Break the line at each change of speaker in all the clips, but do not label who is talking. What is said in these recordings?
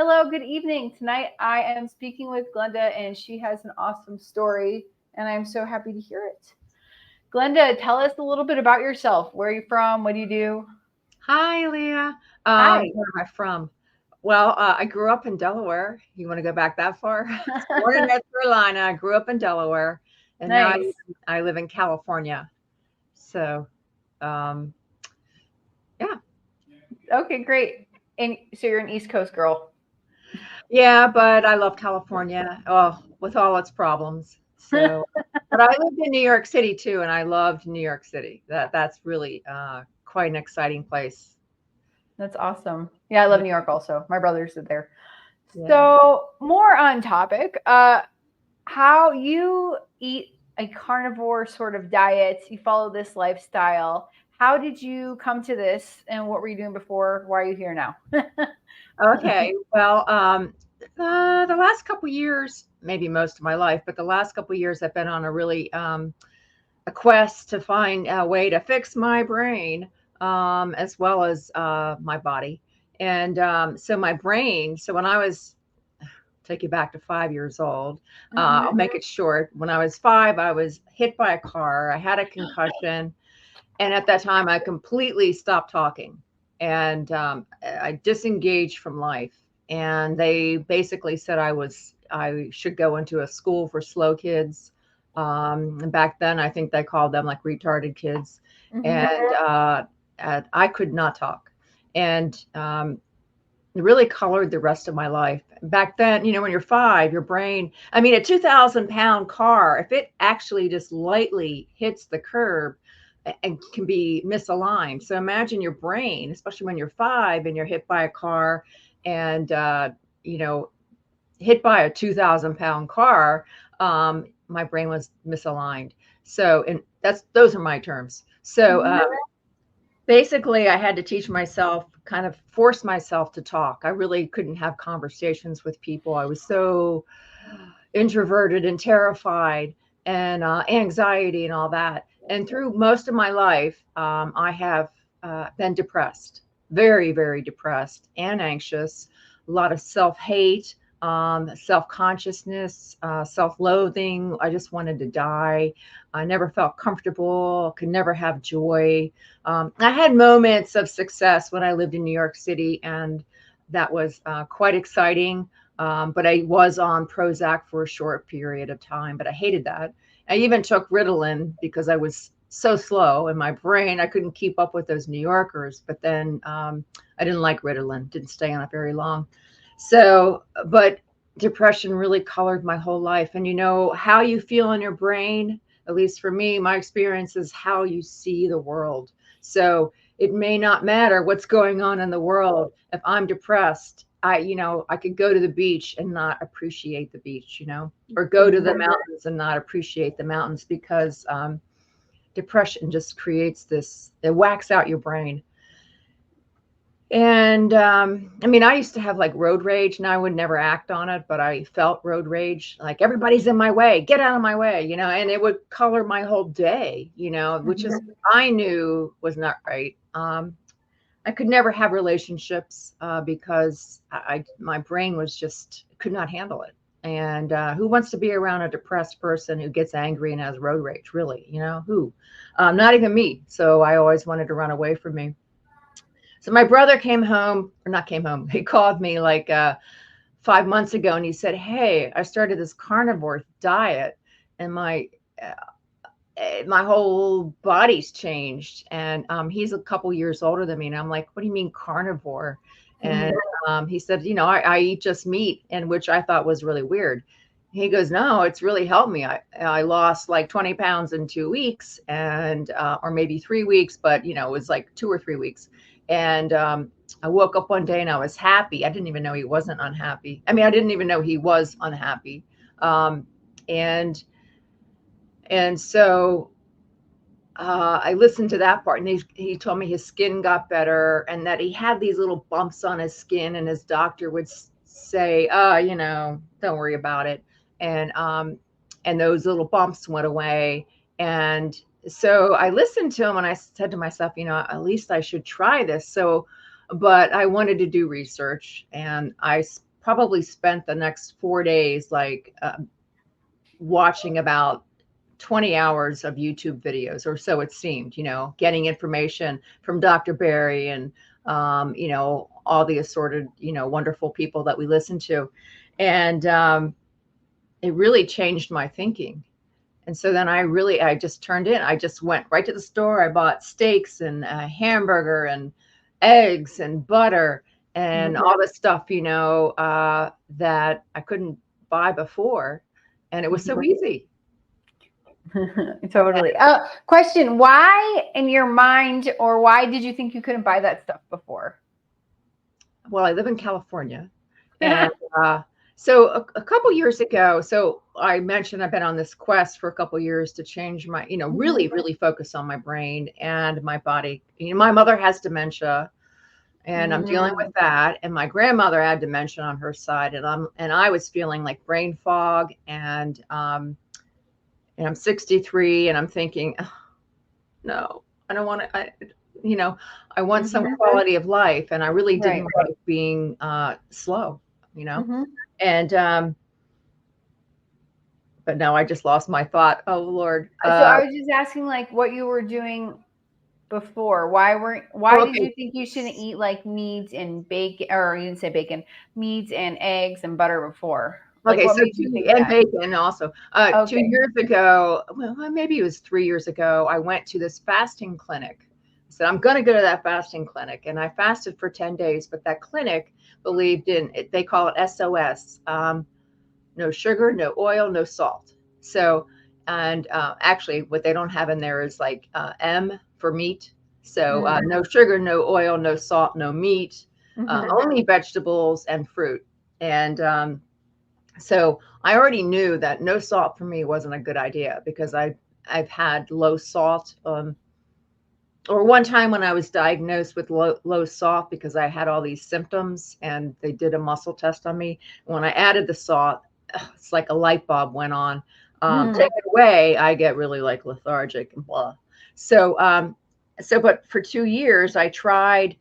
Hello, good evening. Tonight I am speaking with Glenda, and she has an awesome story, and I'm so happy to hear it. Glenda, tell us a little bit about yourself. Where are you from? What do you do?
Hi, Leah.
Hi.
Where am I from? Well, I grew up in Delaware. You want to go back that far? Born in North Carolina. I grew up in Delaware, and now
Nice.
I live in California. So, um, yeah,
Okay, great. And so you're an East Coast girl.
yeah, but I love California. Oh, with all its problems. So, but I lived in New York City too, and I loved New York City. That's really quite an exciting place.
That's awesome. Yeah, I love
Yeah,
New York also. My brothers are there.
yeah.
So, more on topic. How you eat a carnivore sort of diet, you follow this lifestyle. How did you come to this, and what were you doing before? Why are you here now?
Okay. Well, the last couple years, maybe most of my life, but the last couple years, I've been on a really a quest to find a way to fix my brain as well as my body. And so my brain. So when I was take you back to 5 years old,
Hmm.
I'll make it short. When I was five, I was hit by a car. I had a concussion, and at that time, I completely stopped talking and I disengaged from life. And they basically said I should go into a school for slow kids. And back then, I think they called them like retarded kids.
Hmm.
And I could not talk. And it really colored the rest of my life. Back then, when you're five, your brain, I mean, a 2,000-pound car, if it actually just lightly hits the curb and can be misaligned. So imagine your brain, especially when you're five and you're hit by a car and, you know, hit by a 2,000-pound car. My brain was misaligned. So, and those are my terms. So,
Hmm.
basically I had to teach myself, kind of force myself to talk. I really couldn't have conversations with people. I was so introverted and terrified and anxiety and all that. And through most of my life, I have been depressed, very, very depressed and anxious, a lot of self-hate, self-consciousness, self-loathing. I just wanted to die. I never felt comfortable, could never have joy. I had moments of success when I lived in New York City, and that was quite exciting. But I was on Prozac for a short period of time, but I hated that. I even took Ritalin because I was so slow in my brain. I couldn't keep up with those New Yorkers. But then I didn't like Ritalin, didn't stay on it very long. So, but depression really colored my whole life. And how you feel in your brain, at least for me, my experience is how you see the world. So it may not matter what's going on in the world. If I'm depressed, I could go to the beach and not appreciate the beach, or go to the mountains and not appreciate the mountains because depression just creates this, it whacks out your brain. And I mean, I used to have like road rage and I would never act on it, but I felt road rage, like everybody's in my way, get out of my way, and it would color my whole day, which is,
Hmm.
I knew was not right. I could never have relationships because my brain was just could not handle it. And who wants to be around a depressed person who gets angry and has road rage? Really, who? Not even me. So I always wanted to run away from me. So my brother came home, or not came home. He called me like 5 months ago, and he said, "Hey, I started this carnivore diet, and uh, my whole body's changed." And he's a couple years older than me, and I'm like, "What do you mean carnivore?" And
Hmm.
he said, I eat just meat," and which I thought was really weird. He goes, "No, it's really helped me. I lost like 20 pounds in 2 weeks, and or maybe 3 weeks, but it was like 2 or 3 weeks." And I woke up one day and I was happy. I didn't even know he wasn't unhappy. I mean, I didn't even know he was unhappy. Um, and so I listened to that part, and he told me his skin got better, and that he had these little bumps on his skin, and his doctor would say, don't worry about it," and those little bumps went away. And so I listened to him, and I said to myself, at least I should try this. So, but I wanted to do research, and I probably spent the next 4 days like watching about 20 hours of YouTube videos, or so it seemed, getting information from Dr. Barry and, all the assorted, wonderful people that we listen to. And it really changed my thinking. And so then I just turned in. I just went right to the store. I bought steaks and a hamburger and eggs and butter and all the stuff, that I couldn't buy before. And it was so easy.
Totally. Question, why in your mind, or why did you think you couldn't buy that stuff before?
Well, I live in California. And so a couple years ago, so I mentioned I've been on this quest for a couple years to change my, really, really focus on my brain and my body. My mother has dementia, and I'm dealing with that. And my grandmother had dementia on her side, and I was feeling like brain fog, and I'm 63, and I'm thinking, oh, no, I don't want to. I want some quality of life, and I really didn't like being slow, and but now I just lost my thought. Oh Lord.
So I was just asking, like, what you were doing before. Why did you think you shouldn't eat like meat and bacon, or you didn't say bacon, meat and eggs and butter before? Like, what made you think
and
that?
bacon also. 2 years ago, well, maybe it was 3 years ago, I went to this fasting clinic. I said, I'm going to go to that fasting clinic. And I fasted for 10 days, but that clinic believed in it. They call it SOS. No sugar, no oil, no salt. So, and actually what they don't have in there is like M for meat. So no sugar, no oil, no salt, no meat, only vegetables and fruit. And so I already knew that no salt for me wasn't a good idea, because I've had low salt, or one time when I was diagnosed with low salt because I had all these symptoms, and they did a muscle test on me. When I added the salt, it's like a light bulb went on. Take it away, I get really like lethargic and blah. So, but for 2 years I tried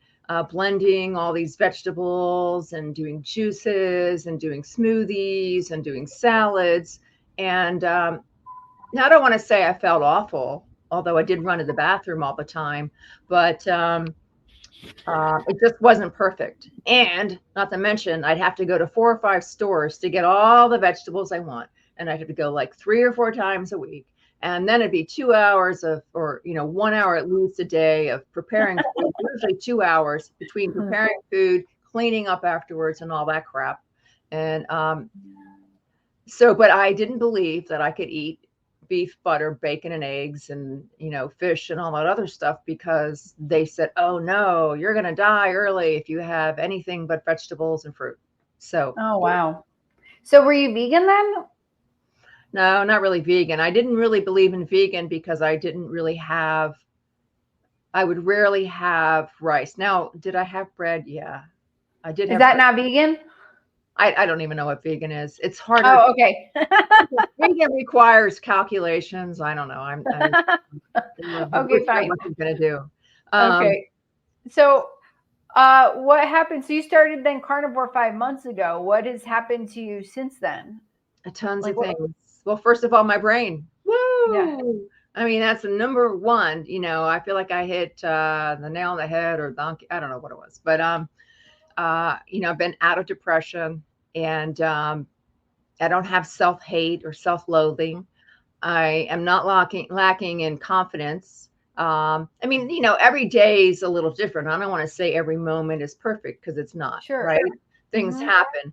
blending all these vegetables and doing juices and doing smoothies and doing salads. And now I don't want to say I felt awful, although I did run to the bathroom all the time, but it just wasn't perfect. And not to mention, I'd have to go to 4 or 5 stores to get all the vegetables I want. And I'd have to go like 3 or 4 times a week. And then it'd be 2 hours or 1 hour at least a day of preparing food, usually 2 hours between preparing food, cleaning up afterwards, and all that crap. And but I didn't believe that I could eat beef, butter, bacon, and eggs, and fish and all that other stuff, because they said, oh no, you're going to die early if you have anything but vegetables and fruit. So
oh wow. So were you vegan then?
No, not really vegan. I didn't really believe in vegan because I would rarely have rice. Now, did I have bread? Yeah, I did.
Is that not vegan?
I don't even know what vegan is. It's harder.
Oh, okay.
Vegan requires calculations. I don't know. I'm
okay, fine.
What I'm going to do.
Okay. So what happened? So you started then carnivore 5 months ago. What has happened to you since then?
Tons of things. Well, first of all, my brain. Woo!
Yeah.
I mean, that's the number one. I feel like I hit the nail on the head, or donkey. I don't know what it was, but I've been out of depression, and I don't have self-hate or self-loathing. I am not lacking in confidence. I mean, every day is a little different. I don't want to say every moment is perfect, because it's not.
Sure.
Right? Things happen.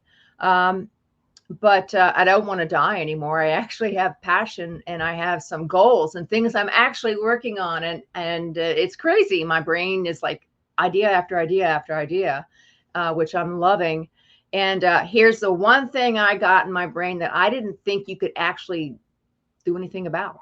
But I don't want to die anymore. I actually have passion, and I have some goals and things I'm actually working on. And it's crazy. My brain is like idea after idea after idea, which I'm loving. And here's the one thing I got in my brain that I didn't think you could actually do anything about.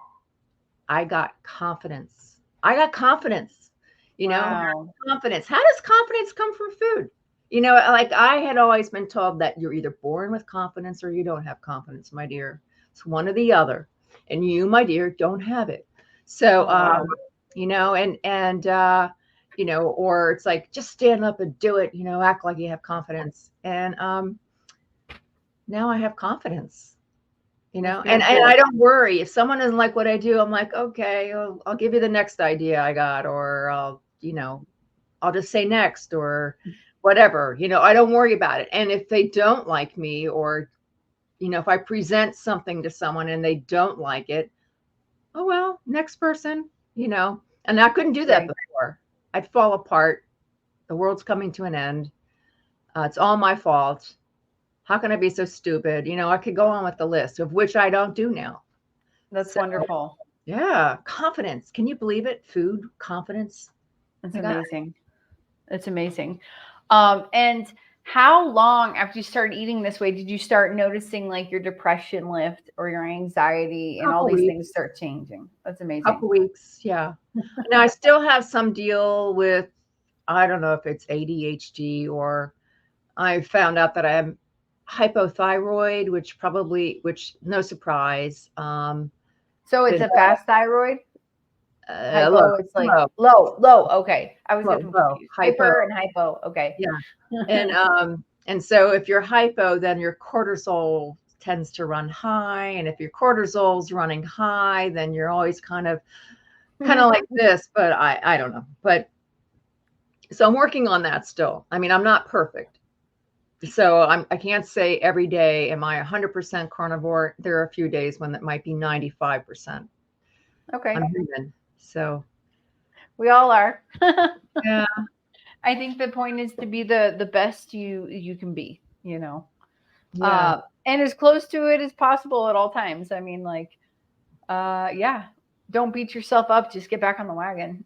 I got confidence. Confidence. Confidence. How does confidence come from food? Like I had always been told that you're either born with confidence or you don't have confidence, my dear. It's one or the other. And you, my dear, don't have it. So, or it's like, just stand up and do it, act like you have confidence. And now I have confidence,
That's
and
beautiful.
I don't worry if someone doesn't like what I do. I'm like, okay, I'll give you the next idea I got, or I'll just say next or whatever. I don't worry about it. And if they don't like me, or if I present something to someone and they don't like it, oh well, next person. And I couldn't do that
Right.
before. I'd fall apart. The world's coming to an end. It's all my fault. How can I be so stupid? I could go on with the list, of which I don't do now.
That's
So
wonderful.
yeah, confidence. Can you believe it? Food, confidence.
That's
My God.
amazing. That's amazing. And how long after you started eating this way did you start noticing like your depression lift or your anxiety and all
Couple
these
weeks.
things start changing? That's amazing.
Couple weeks. Yeah. Now I still have some deal with, I don't know if it's ADHD, or I found out that I am hypothyroid, which no surprise.
So it's
Been
a fast thyroid.
low,
Hypo, it's like
low,
low. Okay. I always get them
low,
confused.
hypo.
Hyper and hypo. Okay.
Yeah. And so if you're hypo, then your cortisol tends to run high. And if your cortisol's running high, then you're always kind of like this, but I don't know. But so I'm working on that still. I mean, I'm not perfect. So I can't say every day am I 100% carnivore. There are a few days when it might be 95%.
Okay.
I'm human. So
We all are.
yeah,
I think the point is to be the best you can be,
yeah,
and as close to it as possible at all times. I mean, like, yeah, don't beat yourself up. Just get back on the wagon.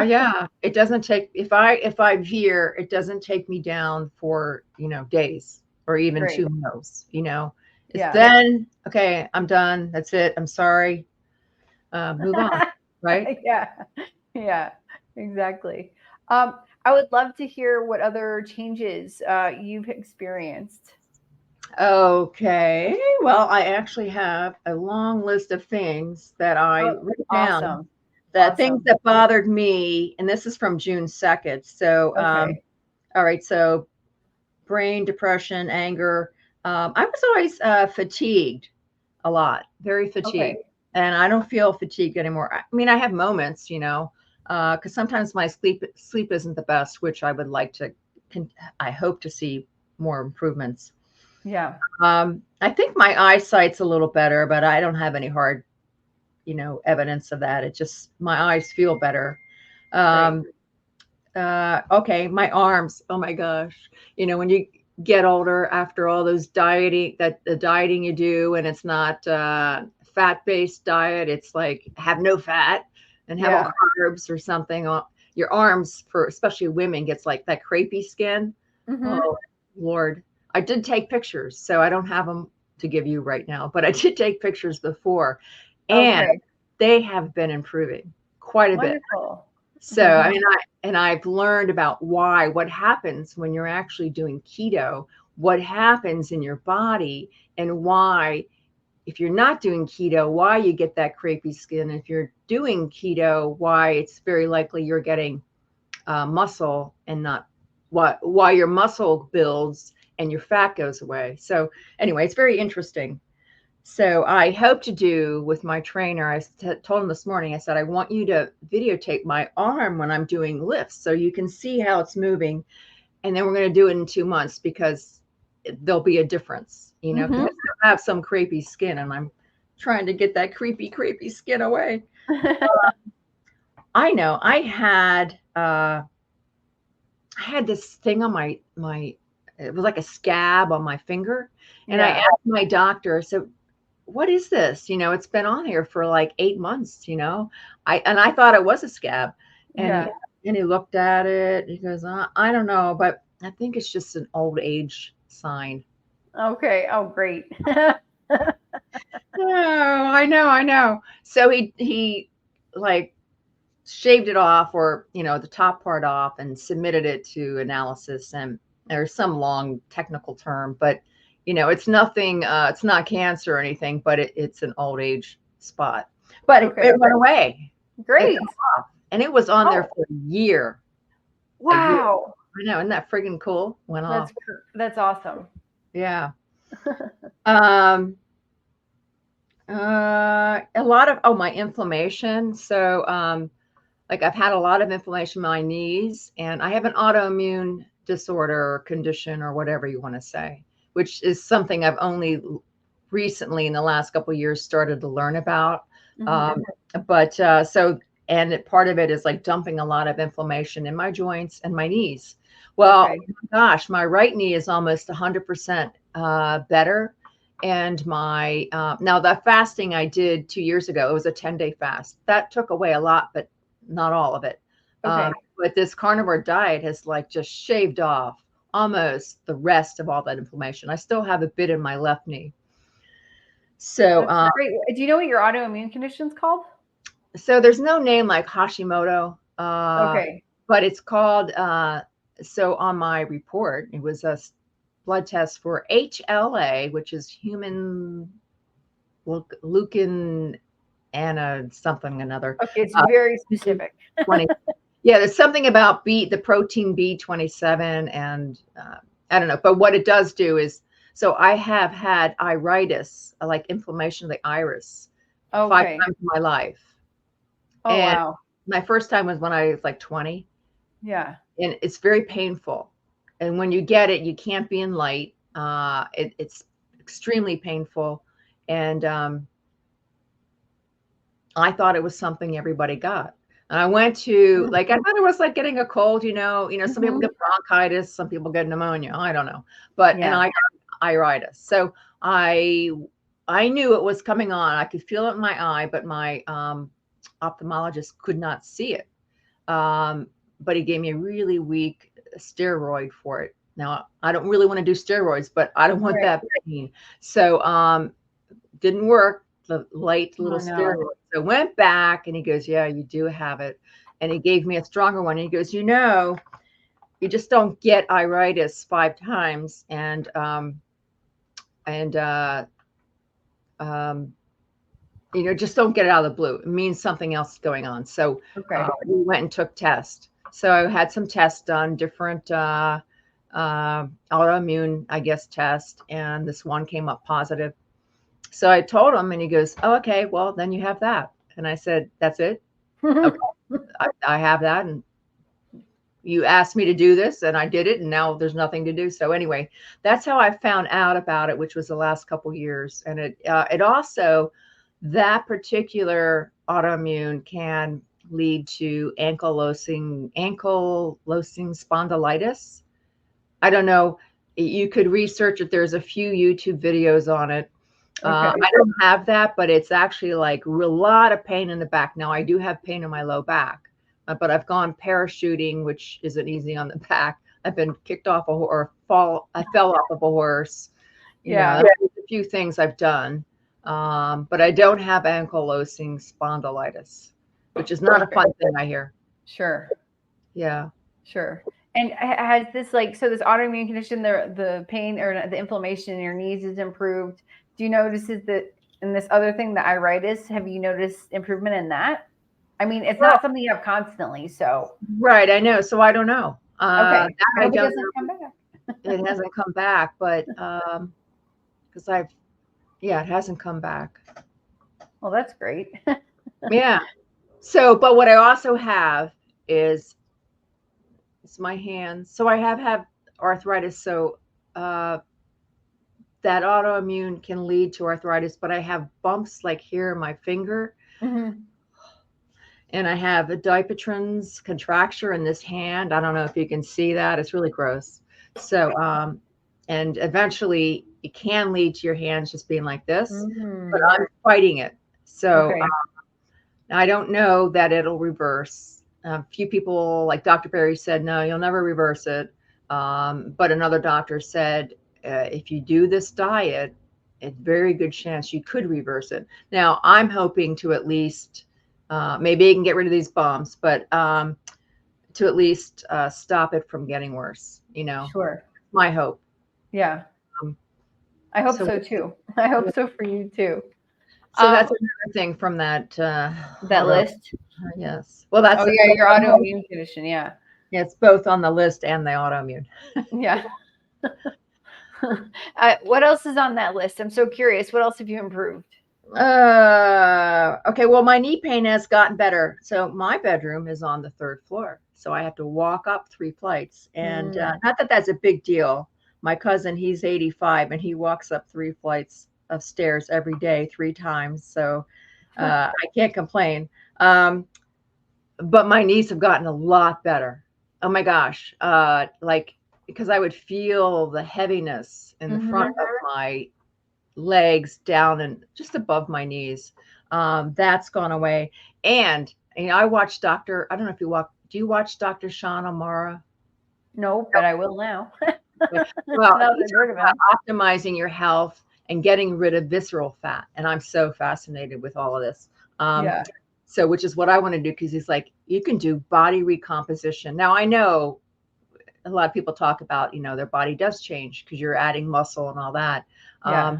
yeah. It doesn't take, if I veer, it doesn't take me down for days or even
Great.
2 meals. It's
Yeah.
then okay. I'm done. That's it. I'm sorry. Move on. Right.
Yeah. Yeah. Exactly. I would love to hear what other changes you've experienced.
Okay. Well, I actually have a long list of things that I
Oh,
wrote down,
awesome.
that things
Awesome.
that bothered me, and this is from June 2nd. So,
Okay.
all right. So, brain, depression, anger. I was always fatigued a lot, very
Okay.
fatigued, and I don't feel fatigued anymore. I mean, I have moments, because sometimes my sleep isn't the best, which I would like to. I hope to see more improvements.
Yeah.
I think my eyesight's a little better, but I don't have any hard, evidence of that. It just, my eyes feel better.
Great.
Um, okay, my arms. Oh my gosh. When you get older, after all those the dieting you do, and it's not fat-based diet, it's like have no fat and have all
Yeah.
carbs or something. Your arms, for especially women, gets like that crepey skin.
Mm-hmm.
Oh, Lord. I did take pictures, so I don't have them to give you right now, but I did take pictures before, and
Okay.
they have been improving quite a bit.
Wonderful.
So, I mean, I've learned about what happens when you're actually doing keto, what happens in your body, and why, if you're not doing keto, why you get that crepey skin. If you're doing keto, why it's very likely you're getting muscle, and not why your muscle builds and your fat goes away. So anyway, it's very interesting. So I hope to do with my trainer, I told him this morning, I said, I want you to videotape my arm when I'm doing lifts so you can see how it's moving. And then we're going to do it in 2 months, because there'll be a difference, because
Mm-hmm.
I still have some crepey skin, and I'm trying to get that creepy skin away. I know I had this thing on my it was like a scab on my finger, and I
Yeah.
asked my doctor, so what is this? It's been on here for like 8 months, I thought it was a scab. And
Yeah.
he looked at it. He goes, I don't know, but I think it's just an old age sign.
Okay. Oh, great.
Oh, I know. So he like shaved it off, or the top part off, and submitted it to analysis. And there's some long technical term, but it's nothing, it's not cancer or anything, but it's an old age spot. But
Okay.
it went away. It
Great.
fell off, and it was on there
Oh,
for a year. A year.
wow.
I know, isn't that friggin' cool? Went off.
That's awesome.
Yeah. Um, a lot of my inflammation. So like I've had a lot of inflammation in my knees, and I have an autoimmune disorder or condition or whatever you want to say, which is something I've only recently in the last couple of years started to learn about.
Mhm.
But so and part of it is like dumping a lot of inflammation in my joints and my knees. Well,
Okay.
oh my gosh, my right knee is almost 100% better. And my now the fasting I did 2 years ago, it was a 10-day fast. That took away a lot, but not all of it.
Okay.
But this carnivore diet has like just shaved off almost the rest of all that inflammation. I still have a bit in my left knee. So,
That's great. Do you know what your autoimmune condition's called?
so there's no name like Hashimoto,
Okay.
but it's called. So on my report, it was a blood test for HLA, which is human leukin and something another.
Okay, it's very specific.
20. Yeah, there's something about the protein B27, and I don't know. But what it does do is, so I have had iritis, like inflammation of the iris, 5
Okay.
times in my life.
Oh,
And
wow.
my first time was when I was like 20,
Yeah.
and it's very painful. And when you get it, you can't be in light. It's extremely painful. And I thought it was something everybody got. And I went to like I thought it was like getting a cold, some people
Mhm.
get bronchitis, some people get pneumonia. I don't know. And
Yeah.
I got iritis. So I knew it was coming on. I could feel it in my eye, but my ophthalmologist could not see it. But he gave me a really weak steroid for it. Now I don't really want to do steroids, but I don't want
Right.
that pain. So didn't work, the light little
Oh, no.
steroid. So went back and he goes, yeah, you do have it. And he gave me a stronger one. And he goes, you just don't get iritis 5 times and um, just don't get it out of the blue. It means something else is going on. So
Okay.
we went and took tests. So I had some tests done, different autoimmune, I guess, test. And this one came up positive. So I told him, and he goes, oh, okay, well, then you have that. And I said, that's it? Okay, I have that. And you asked me to do this, and I did it, and now there's nothing to do. So anyway, that's how I found out about it, which was the last couple of years. And it also, that particular autoimmune can lead to ankylosing spondylitis. I don't know. You could research it. There's a few YouTube videos on it.
Okay.
I don't have that, but it's actually like a lot of pain in the back. Now I do have pain in my low back, but I've gone parachuting, which isn't easy on the back. I've been kicked off I fell off of a horse.
Yeah.
There's a few things I've done, but I don't have ankylosing spondylitis, which is not a
Okay.
fun thing I hear.
Sure.
Yeah.
Sure. And has this this autoimmune condition, the pain or the inflammation in your knees is improved? Do you notice that in this other thing, the iritis, have you noticed improvement in that? I mean, it's not something you have constantly, so.
Right, I know. So I don't know.
Okay.
That
I
I
hope it
don't
doesn't come
know.
back.
It hasn't come back, but because it hasn't come back.
Well, that's great.
Yeah. So, but what I also have is it's my hands. So I have arthritis. So that autoimmune can lead to arthritis, but I have bumps like here in my finger,
Mhm.
and I have a Dupuytren's contracture in this hand. I don't know if you can see that. It's really gross. So, and eventually it can lead to your hands just being like this, but
Mm.
I'm fighting it. So
Okay.
I don't know that it'll reverse. A few people, like Dr. Berry, said, no, you'll never reverse it. But another doctor said, if you do this diet, a very good chance you could reverse it. Now, I'm hoping to at least, maybe you can get rid of these bumps, but to at least stop it from getting worse.
Sure.
My hope.
Yeah.
Um,
I hope
so,
so too. I hope so for you too.
so that's another thing from that.
That list.
Yes. Well, that's
Oh yeah, your autoimmune condition. Yeah.
it's both on the list and the autoimmune.
Yeah. What else is on that list? I'm so curious. What else have you improved?
Okay, well, my knee pain has gotten better. So my bedroom is on the third floor. So I have to walk up 3 flights. And not that that's a big deal. My cousin, he's 85 and he walks up 3 flights of stairs every day, 3 times. So I can't complain. But my knees have gotten a lot better. Oh my gosh. Like, because I would feel the heaviness in the front of my legs down and just above my knees. That's gone away. And I watch I don't know if do you watch Dr. Sean O'Mara?
No, but I will now.
Well,
Now
he's
that I've heard of him.
optimizing your health and getting rid of visceral fat. And I'm so fascinated with all of this.
Yeah.
So, which is what I want to do, because he's like, you can do body recomposition. Now, I know a lot of people talk about, their body does change because you're adding muscle and all that.
Yeah.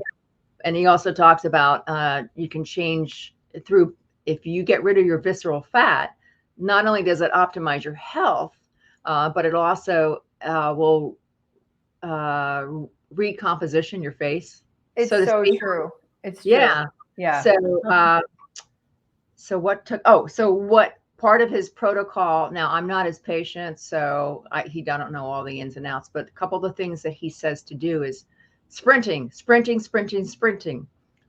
And he also talks about you can change through, if you get rid of your visceral fat, not only does it optimize your health, but it also will recomposition your face.
It's so true. It's true.
Yeah.
Yeah.
So what part of his protocol, now I'm not his patient, so he don't know all the ins and outs, but a couple of the things that he says to do is sprinting,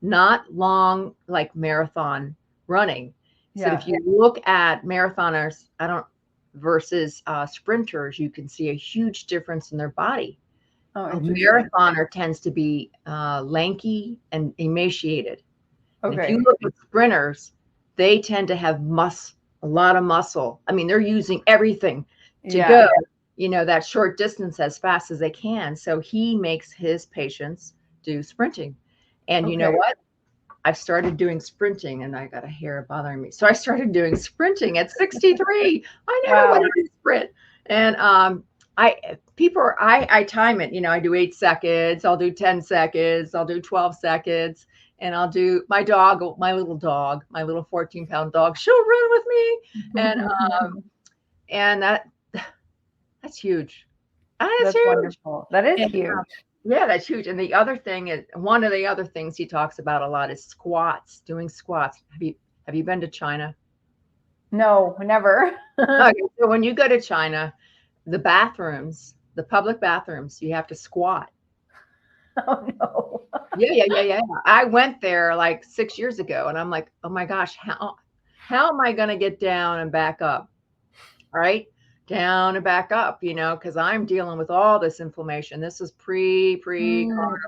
not long, like marathon running. So if you look at marathoners, versus sprinters, you can see a huge difference in their body. A marathoner tends to be lanky and emaciated. Okay. And if you look at sprinters, they tend to have a lot of muscle. I mean, they're using everything to go, that short distance as fast as they can. So he makes his patients do sprinting. And you know what? I've started doing sprinting, and I got a hair bothering me. So I started doing sprinting at 63. I never wanted to sprint. And I time it, I do 8 seconds, I'll do 10 seconds, I'll do 12 seconds. And I'll do my little 14-pound dog, she'll run with me. And that's huge. That's huge.
Wonderful. That is huge.
Yeah, that's huge. And the other thing is, one of the other things he talks about a lot is squats, doing squats. Have you been to China?
No, never.
Okay, so when you go to China, the public bathrooms, you have to squat.
Oh no.
Yeah. I went there like 6 years ago, and I'm like, oh my gosh, how am I going to get down and back up? All right, down and back up, because I'm dealing with all this inflammation. This is pre-carnivore.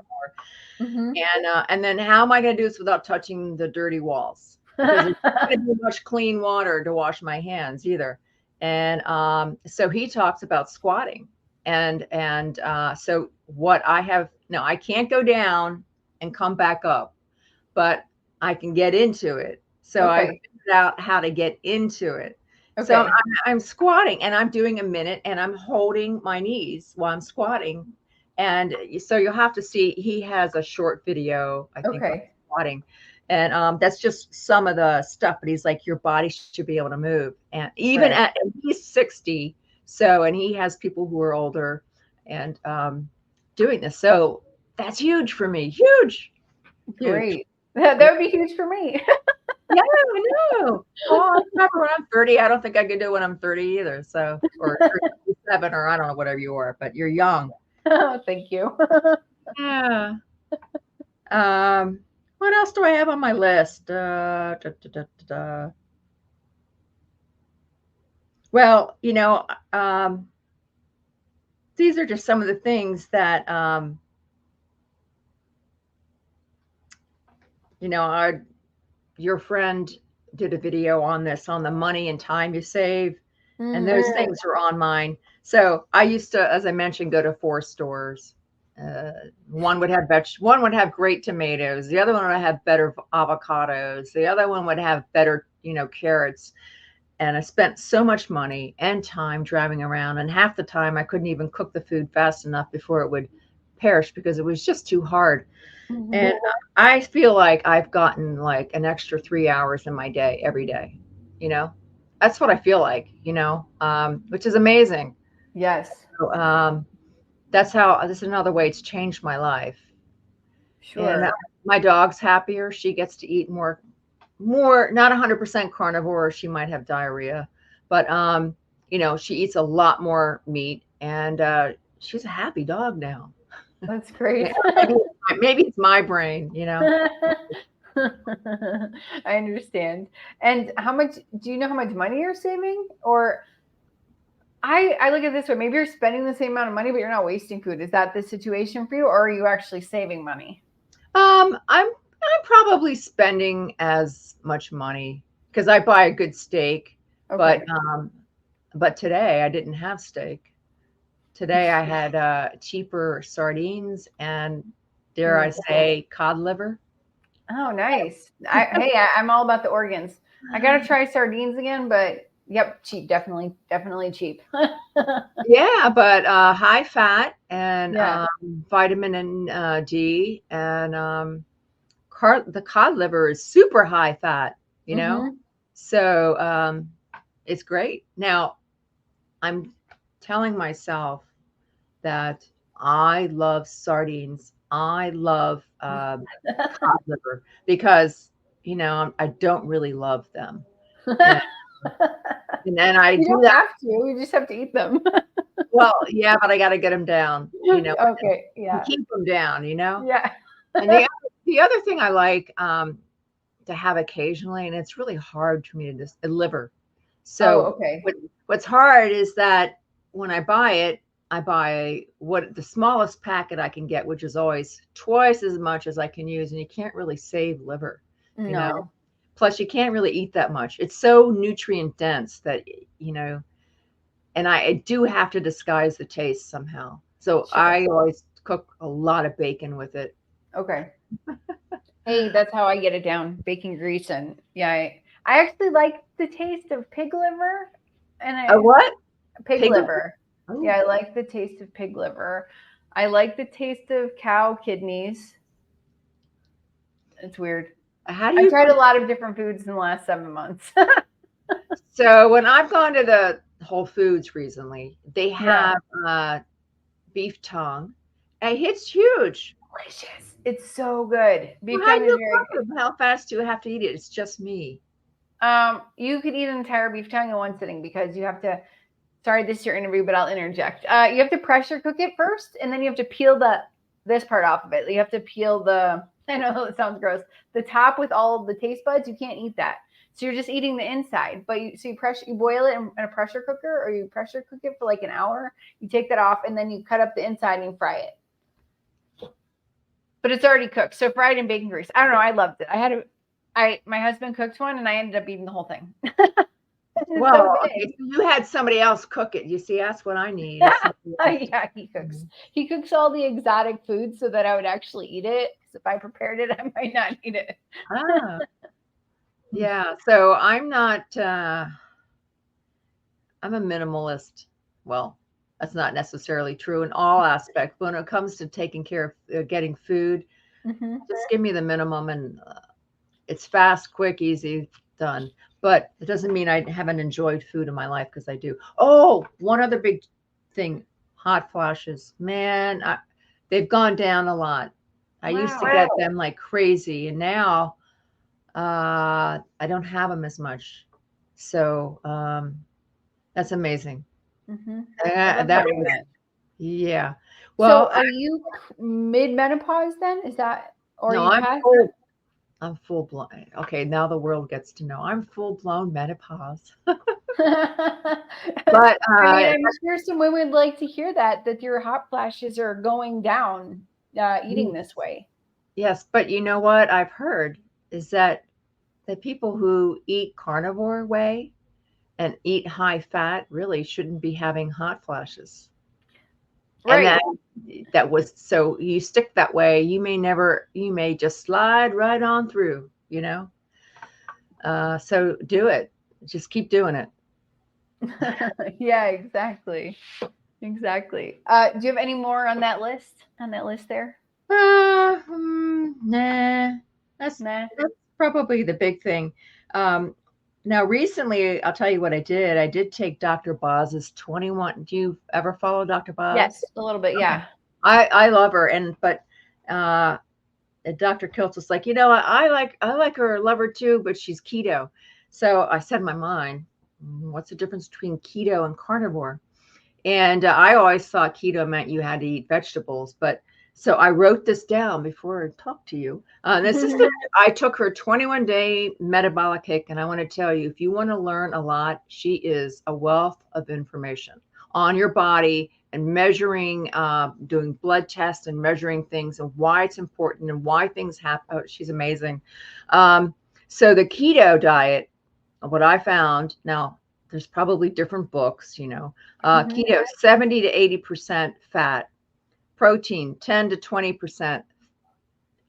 And then how am I going to do this without touching the dirty walls? Because there's not going to be much clean water to wash my hands either. And so he talks about squatting. And so what I have, no, I can't go down and come back up, but I can get into it. So I figured out how to get into it. So I'm squatting, and I'm doing a minute, and I'm holding my knees while I'm squatting. And so you'll have to see, he has a short video, I think, of squatting. And that's just some of the stuff, but he's like, your body should be able to move. And even and he's 60. So, and he has people who are older and doing this. So that's huge for me. Huge.
Great. That would be huge for me.
Yeah, I know. Well, remember when I'm 30, I don't think I could do it when I'm 30 either. So, or 37, or I don't know, whatever you are, but you're young.
Oh, thank you.
Yeah. What else do I have on my list? Well, these are just some of the things that, your friend did a video on this, on the money and time you save. And those things are on mine. So I used to, as I mentioned, go to 4 stores. One would have great tomatoes. The other one would have better avocados. The other one would have better, carrots. And I spent so much money and time driving around. And half the time I couldn't even cook the food fast enough before it would perish because it was just too hard. And I feel like I've gotten like an extra 3 hours in my day every day. That's what I feel like, which is amazing.
Yes.
So, that's how, this is another way it's changed my life. And
Sure.
my dog's happier. She gets to eat more, not 100% carnivore. She might have diarrhea, but she eats a lot more meat, and she's a happy dog now.
That's great.
Maybe it's my brain,
I understand. And how much do you know how much money you're saving? Or I look at it this way, maybe you're spending the same amount of money, but you're not wasting food. Is that the situation for you, or are you actually saving money?
I'm probably spending as much money because I buy a good steak, but
Okay.
but today I didn't have steak. Today I had cheaper sardines and, dare I
Mm.
say, cod liver.
Oh, nice. I'm all about the organs. I gotta try sardines again, but yep, cheap, definitely, definitely cheap.
Yeah, but high fat and
Yeah.
vitamin D, and the cod liver is super high fat.
Mm-hmm.
So it's great. Now I'm telling myself that I love sardines. I love cod liver because I don't really love them, and and then I
You
do
don't
that.
have to. You just have to eat them.
Well, yeah, but I got to get them down,
Okay.
and
Yeah.
keep them down.
Yeah.
And the other thing I like to have occasionally, and it's really hard for me to just liver.
Oh,
So
okay.
what's hard is that when I buy it, I buy what the smallest packet I can get, which is always twice as much as I can use, and you can't really save liver, you know.
No.
Plus, you can't really eat that much. It's so nutrient dense that you know, and I do have to disguise the taste somehow. So
Sure.
I always cook a lot of bacon with it.
Okay. Hey, that's how I get it down. Bacon grease and yeah, I actually like the taste of pig liver and
A what?
pig
Pig
liver.
liver?
Yeah,
Oh,
I like the taste of pig liver. I like the taste of cow kidneys. It's weird.
how do
I've
you
tried a
cook?
lot of different foods in the last 7 months.
So when I've gone to the Whole Foods recently, they
Yeah.
have beef tongue, and it's huge.
Delicious. It's so good.
Well,
Beef
how do
tongue is
you
very
cook
good.
it? How fast do you have to eat it? It's just me.
You could eat an entire beef tongue in one sitting because you have to. Sorry, this is your interview, but I'll interject. You have to pressure cook it first, and then you have to peel this part off of it. You have to peel the. I know it sounds gross. The top with all of the taste buds, you can't eat that. So you're just eating the inside. But you boil it in a pressure cooker, or you pressure cook it for like an hour. You take that off, and then you cut up the inside and you fry it. But it's already cooked, so fried in bacon grease. I don't know. I loved it. My husband cooked one, and I ended up eating the whole thing. It's so
Well, okay,
big.
so you had somebody else cook it. You see, that's what I need is somebody else to.
Yeah, he cooks. He cooks all the exotic foods so that I would actually eat it. Because if I prepared it, I might not eat it.
Ah, yeah. So I'm a minimalist. Well, that's not necessarily true in all aspects. But when it comes to taking care of getting food,
Mm-hmm.
just give me the minimum, and it's fast, quick, easy, done. But it doesn't mean I haven't enjoyed food in my life, because I do. Oh, one other big thing, hot flashes. Man, they've gone down a lot. I used to
Wow.
get them like crazy, and now I don't have them as much. So that's amazing.
Mm-hmm. I love
That
hearing
was,
that.
yeah.
So,
Well,
are you mid menopause then? Is that, or are
no,
you
I'm
past
full. I'm full blown. Okay, now the world gets to know I'm full blown menopause.
that?
But
I mean, I'm sure some women would like to hear that your hot flashes are going down eating this way.
yes, but you know what I've heard is that the people who eat carnivore way and eat high fat really shouldn't be having hot flashes. And
Right.
that was, so you stick that way, you may just slide right on through. So do it. Just keep doing it.
Yeah, exactly. Exactly. Do you have any more on that list? On that list there?
Nah, that's
Nah.
that's probably the big thing. Um, Now, recently, I'll tell you what I did. I did take Dr. Boz's 21. Do you ever follow Dr. Boz?
Yes, a little bit.
Okay.
Yeah.
I love her, but uh, Dr. Kiltz was like, I like her, love her too, but she's keto. So I said in my mind, what's the difference between keto and carnivore? And I always thought keto meant you had to eat vegetables, but so I wrote this down before I talked to you. I took her 21-day metabolic kick, and I want to tell you, if you want to learn a lot, she is a wealth of information on your body and measuring, doing blood tests and measuring things and why it's important and why things happen. Oh, she's amazing. So the keto diet, what I found now, there's probably different books, keto, 70 to 80% fat, protein, 10 to 20%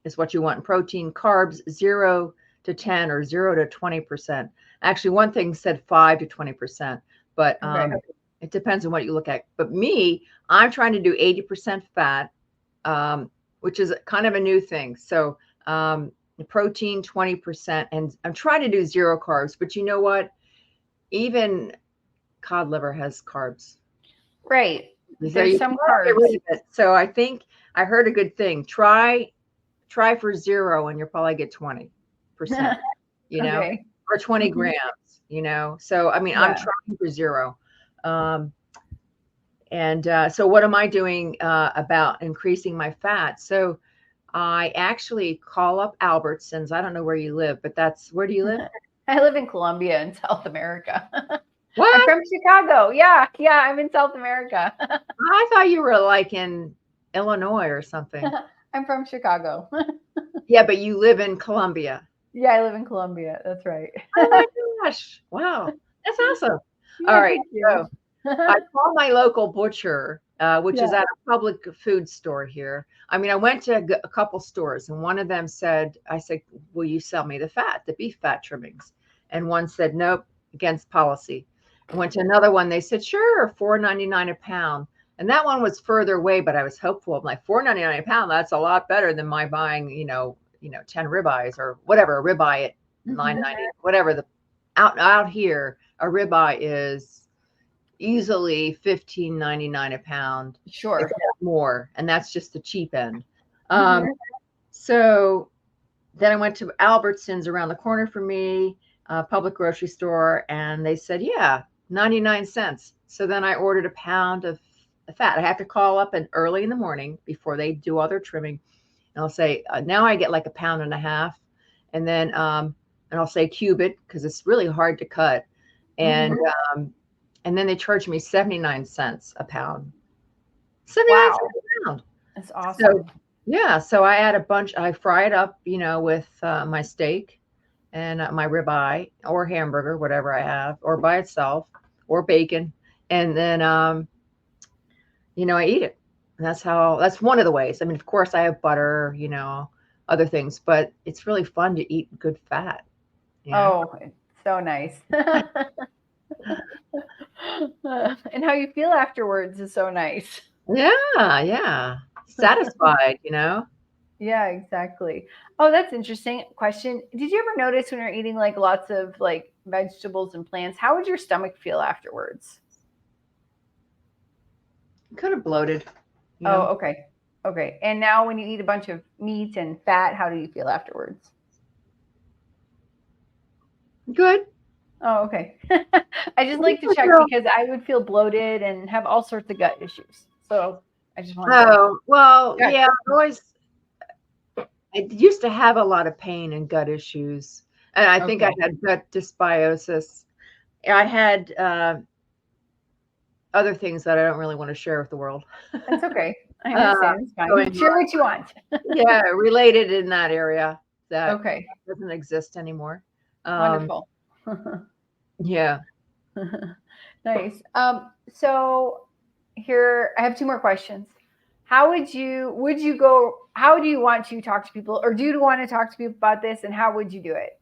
is what you want in protein, carbs, 0 to 10 or 0 to 20%. Actually, one thing said 5 to 20%, but it depends on what you look at. But me, I'm trying to do 80% fat, which is kind of a new thing. So protein, 20%, and I'm trying to do 0 carbs, but you know what? Even cod liver has carbs.
Right.
So
There's some carbs.
Get rid of it. So I think I heard a good thing. Try for 0 and you'll probably get 20%, or 20 grams, So, I mean, I'm trying for 0. So what am I doing about increasing my fat? So I actually call up Albertsons. I don't know where you live, but where do you live?
I live in Colombia in South America.
What?
I'm from Chicago. Yeah, I'm in South America.
I thought you were like in Illinois or something.
I'm from Chicago.
Yeah, but you live in Colombia.
Yeah, I live in Colombia. That's right.
Oh my gosh. Wow. That's awesome. Yeah, all right. So I called my local butcher, which is at a public food store here. I mean, I went to a couple stores, and one of them I said, will you sell me the beef fat trimmings? And one said, nope, against policy. I went to another one. They said, sure, $4.99 a pound. And that one was further away, but I was hopeful. I'm like, $4.99 a pound, that's a lot better than my buying, 10 ribeyes or whatever, a ribeye at $9.90, whatever. Out here, a ribeye is easily $15.99 a pound.
Sure.
If not more. And that's just the cheap end. So then I went to Albertsons around the corner from me, public grocery store, and they said, yeah, 99 cents. So then I ordered a pound of fat. I have to call up early in the morning before they do all their trimming. And I'll say, now I get like 1.5 pounds. And then, and I'll say cube it because it's really hard to cut. And, and then they charge me 79 cents a pound. 79 cents a pound.
That's awesome.
So I add a bunch, I fry it up, with my steak and my ribeye or hamburger, whatever I have, or by itself, or bacon. And then, I eat it. And that's one of the ways. I mean, of course, I have butter, other things, but it's really fun to eat good fat.
Oh, it's so nice. And how you feel afterwards is so nice.
Yeah. Satisfied,
Yeah, exactly. Oh, that's interesting. Question. Did you ever notice when you're eating like lots of like vegetables and plants, how would your stomach feel afterwards?
Kind of bloated.
Oh, okay. Okay. And now when you eat a bunch of meat and fat, how do you feel afterwards?
Good.
Oh, okay. I just like to check because I would feel bloated and have all sorts of gut issues. So I just want to.
Yeah. I used to have a lot of pain and gut issues. And I think I had gut dysbiosis. I had other things that I don't really want to share with the world.
That's okay. I understand. It's fine. Share what you want.
Yeah, related in that area that doesn't exist anymore.
Wonderful.
Yeah.
Nice. So here I have 2 more questions. How do you want to talk to people, or do you want to talk to people about this, and how would you do it?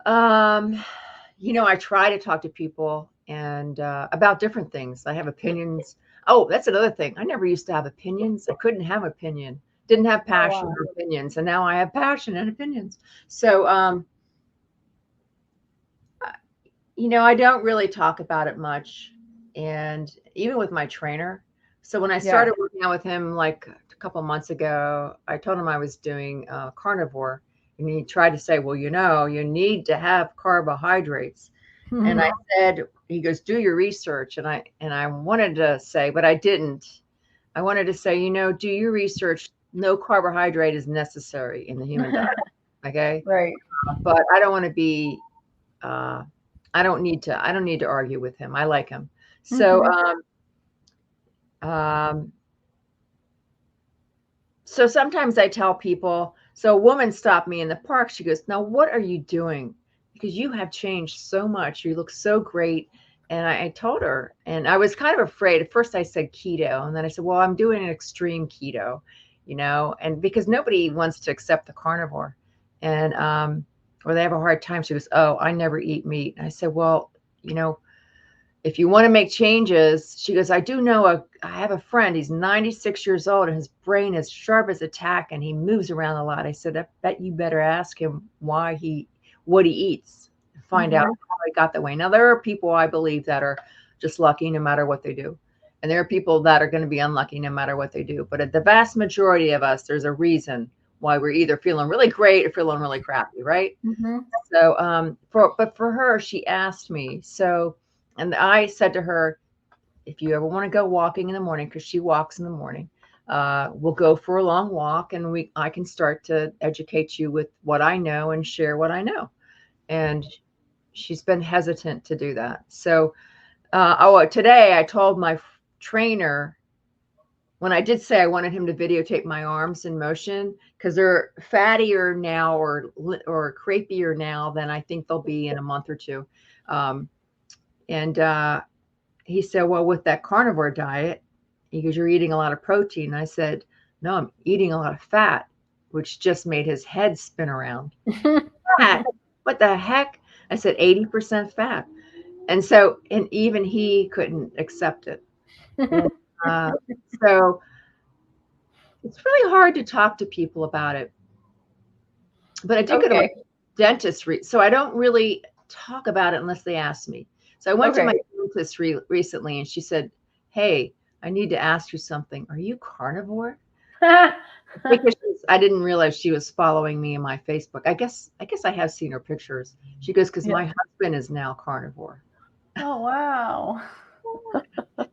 I try to talk to people and about different things. I have opinions. Oh, that's another thing. I never used to have opinions. I couldn't have opinion. Didn't have passion or opinions, and now I have passion and opinions. So I don't really talk about it much. And even with my trainer. So when I
Yeah.
started working out with him like a couple months ago, I told him I was doing carnivore. And he tried to say, well, you need to have carbohydrates. And I said, he goes, do your research. And I wanted to say, but I didn't. I wanted to say, do your research. No carbohydrate is necessary in the human diet. Okay.
Right.
But I don't want to be uh, I don't need to argue with him. I like him. So
Mhm.
um so sometimes I tell people, so a woman stopped me in the park. She goes, now what are you doing? Because you have changed so much. You look so great. And I told her, and I was kind of afraid. At first I said keto, and then I said, well, I'm doing an extreme keto, and because nobody wants to accept the carnivore. And or they have a hard time. She goes, oh, I never eat meat. And I said, well, you know, if you want to make changes, she goes, I have a friend, he's 96 years old and his brain is sharp as a tack and he moves around a lot. I said, I bet you better ask him what he eats, and find out
Mhm.
how he got that way. Now, there are people I believe that are just lucky no matter what they do. And there are people that are going to be unlucky no matter what they do. But at the vast majority of us, there's a reason why we're either feeling really great or feeling really crappy, right?
Mhm.
So, for her, she asked me. So, and I said to her, if you ever want to go walking in the morning, because she walks in the morning, we'll go for a long walk, and I can start to educate you with what I know and share what I know. And she's been hesitant to do that. So, today I told my trainer when I did say I wanted him to videotape my arms in motion because they're fattier now or crepier now than I think they'll be in a month or two. Um, and he said, well, with that carnivore diet, he goes, you're eating a lot of protein. I said, no, I'm eating a lot of fat, which just made his head spin around. Fat? What the heck? I said, 80% fat. And even he couldn't accept it. And uh, so it's really hard to talk to people about it. But I did go to my
Okay.
dentist, so I don't really talk about it unless they ask me. So I went to my
Okay.
dentist recently, and she said, "Hey, I need to ask you something. Are you carnivore?" Because I didn't realize she was following me in my Facebook. I guess I have seen her pictures. She goes, "Because
Yeah.
my husband is now carnivore."
Oh, wow.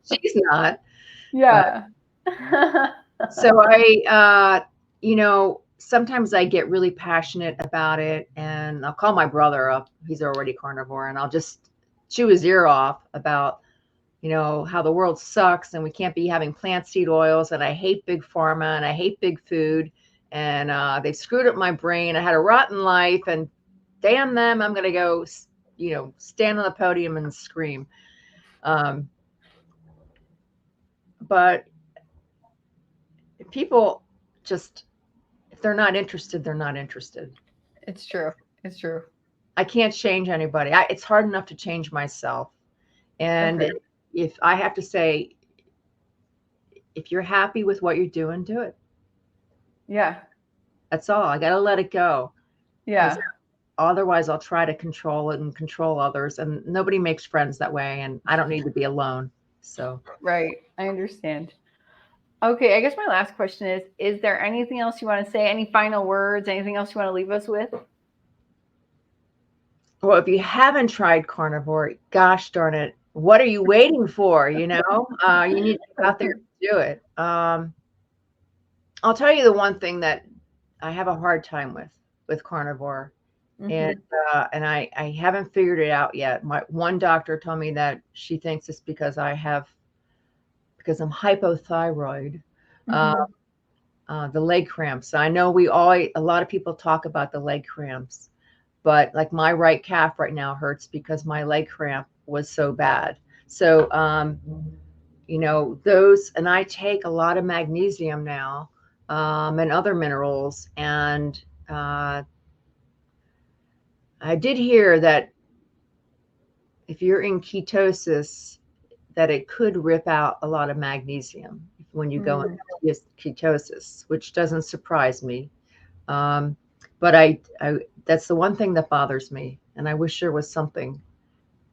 She's not, but
Yeah.
so sometimes I get really passionate about it and I'll call my brother up. He's already carnivore and I'll just chew his ear off about, how the world sucks and we can't be having plant seed oils and I hate big pharma and I hate big food and they've screwed up my brain. I had a rotten life and damn them, I'm going to go, stand on the podium and scream. Um, but people just, if they're not interested, they're not interested.
It's true. It's true.
I can't change anybody. It's hard enough to change myself. And
Okay.
if I have to say, if you're happy with what you're doing, do it.
Yeah.
That's all. I got to let it go because
Yeah.
otherwise I'll try to control it and control others. And nobody makes friends that way. And I don't need to be alone. So,
Right. I understand. Okay, I guess my last question is there anything else you want to say? Any final words? Anything else you want to leave us with?
well, if you haven't tried carnivore, gosh darn it, what are you waiting for? You need to get out there and do it. I'll tell you the one thing that I have a hard time with carnivore, and
Mhm.
I haven't figured it out yet. My one doctor told me that she thinks it's because I'm hypothyroid, uh,
Mhm.
the leg cramps. I know a lot of people talk about the leg cramps, but like my right calf right now hurts because my leg cramp was so bad. So those, and I take a lot of magnesium now, and other minerals. And I did hear that if you're in ketosis, that it could rip out a lot of magnesium when you go
Mm.
into ketosis, which doesn't surprise me. But I that's the one thing that bothers me, and I wish there was something.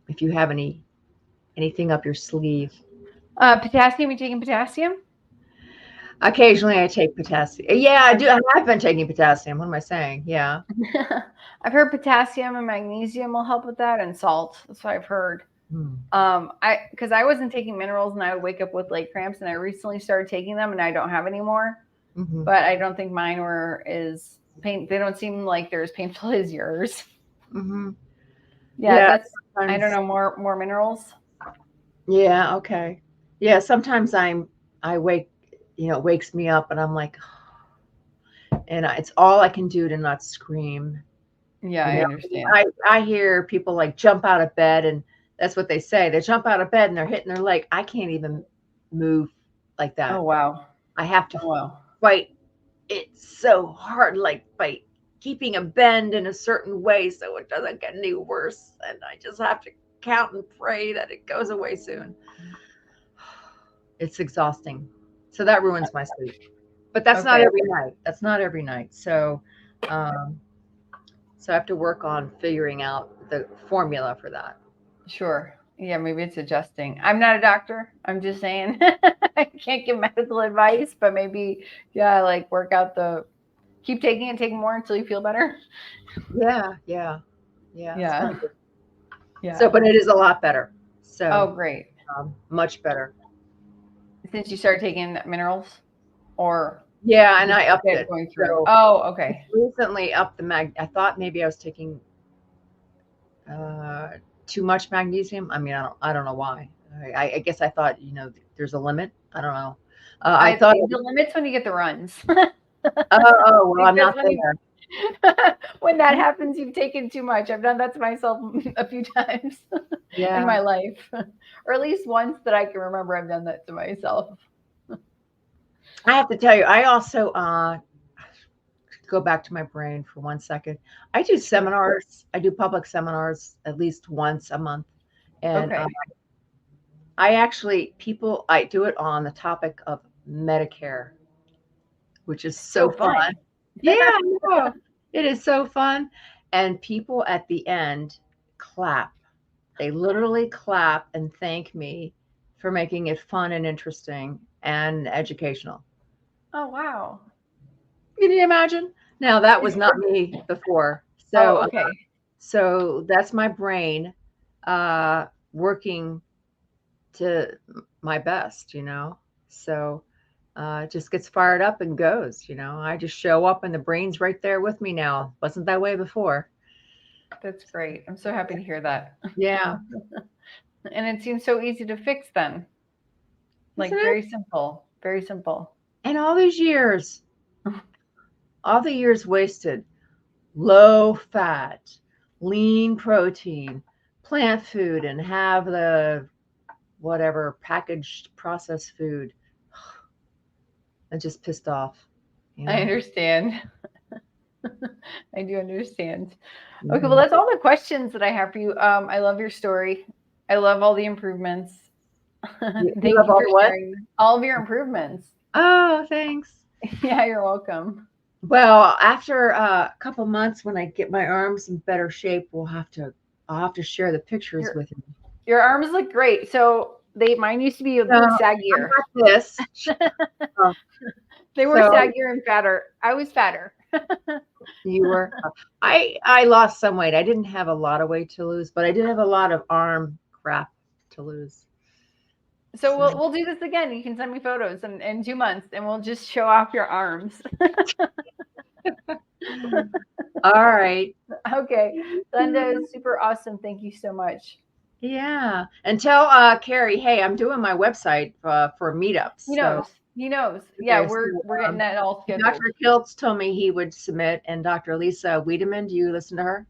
if you have anything up your sleeve.
Potassium, you taking potassium?
Occasionally I take potassium. Yeah, I do. I have been taking potassium. What am I saying? Yeah.
I've heard potassium and magnesium will help with that, and salt. That's what I've heard.
Hmm.
Because I wasn't taking minerals and I would wake up with leg cramps, and I recently started taking them and I don't have any more.
Mm-hmm.
But I don't think mine were as pain. They don't seem like they're as painful as yours.
Mm-hmm.
Yeah,
Yeah.
that's, I don't
Sometimes,
know, more minerals.
yeah. Okay. Yeah. Sometimes I wake, it wakes me up and I'm like, and it's all I can do to not scream.
Yeah,
You
I
know,
understand.
I hear people like jump out of bed, and that's what they say. They jump out of bed and they're hitting their leg. I can't even move like
Oh
that.
wow.
I have to
Oh wow.
fight it so hard, like by keeping a bend in a certain way so it doesn't get any worse. And I just have to count and pray that it goes away soon. It's exhausting. So that ruins my sleep. But that's not
Okay.
every night. That's not every night. Um, so I have to work on figuring out the formula for that.
Sure. Yeah, maybe it's adjusting. I'm not a doctor. I'm just saying I can't give medical advice, but maybe, yeah, like work out keep taking it, take more until you feel better.
Yeah, yeah, yeah. It's
Yeah.
very good. So,
Yeah.
but it is a lot better.
Oh,
So,
great.
much better.
Since you started taking minerals or
Yeah, and
just
I upped it.
going through.
So
Oh, okay.
recently upped the I thought maybe I was taking uh, too much magnesium. I mean, I don't know why. I guess I thought, there's a limit. I don't know. I thought,
The limit's when you get the runs.
well, I'm
Because
not there.
when that happens, you've taken too much. I've done that to myself a few times in
Yeah.
my life, or at least once that I can remember. I've done that to myself.
I have to tell you, I also go back to my brain for 1 second. I do
Sure.
seminars. I do public seminars at least once a month, and
Okay.
I do it on the topic of Medicare, which is
So
so fun.
fun.
Yeah, I know. It is so fun. And people at the end clap. They literally clap and thank me for making it fun and interesting and educational.
Oh wow.
Can you imagine? Now that was not me before.
Oh okay.
So that's my brain working to my best. So it just gets fired up and goes. I just show up and the brain's right there with me now. Wasn't that way before.
That's great. I'm so happy to hear that.
Yeah.
And it seems so easy to fix then.
Isn't
Like
it?
very simple. Very simple.
And all the years wasted, low fat, lean protein, plant food, and have the whatever packaged processed food. I'm just pissed off, you
I
know.
understand. I do understand. Okay, well,
Mhm.
that's all the questions that I have for you. I love your story. I love all the improvements.
You
Thank
love
you
all
for
the what?
sharing all of your improvements.
Oh, thanks.
Yeah, you're welcome.
Well, after a couple months, when I get my arms in better shape, I'll have to share the pictures
Your
with you.
your arms look great. So mine used to be a
So
little
I
saggier.
got this. Uh,
They were
so
saggier and fatter. I was fatter.
you were. I lost some weight. I didn't have a lot of weight to lose, but I did have a lot of arm crap to lose.
So
So
we'll do this again. You can send me photos in 2 months, and we'll just show off your arms.
all right.
Okay, Glenda is super awesome. Thank you so much.
Yeah. And tell Carrie, hey, I'm doing my website for meetups.
He
So
knows. He knows. Yeah,
okay, so
we're getting that all scheduled.
Dr. Kiltz told me he would submit, and Dr. Lisa Wiedemann, do you listen to her?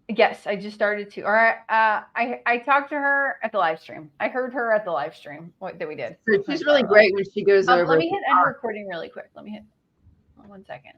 Yes, I just started to. Or I talked to her at the live stream. I heard her at the live stream that we did.
So she's really great when she goes
Let
over.
me hit end recording really quick. Let me hit 1 second.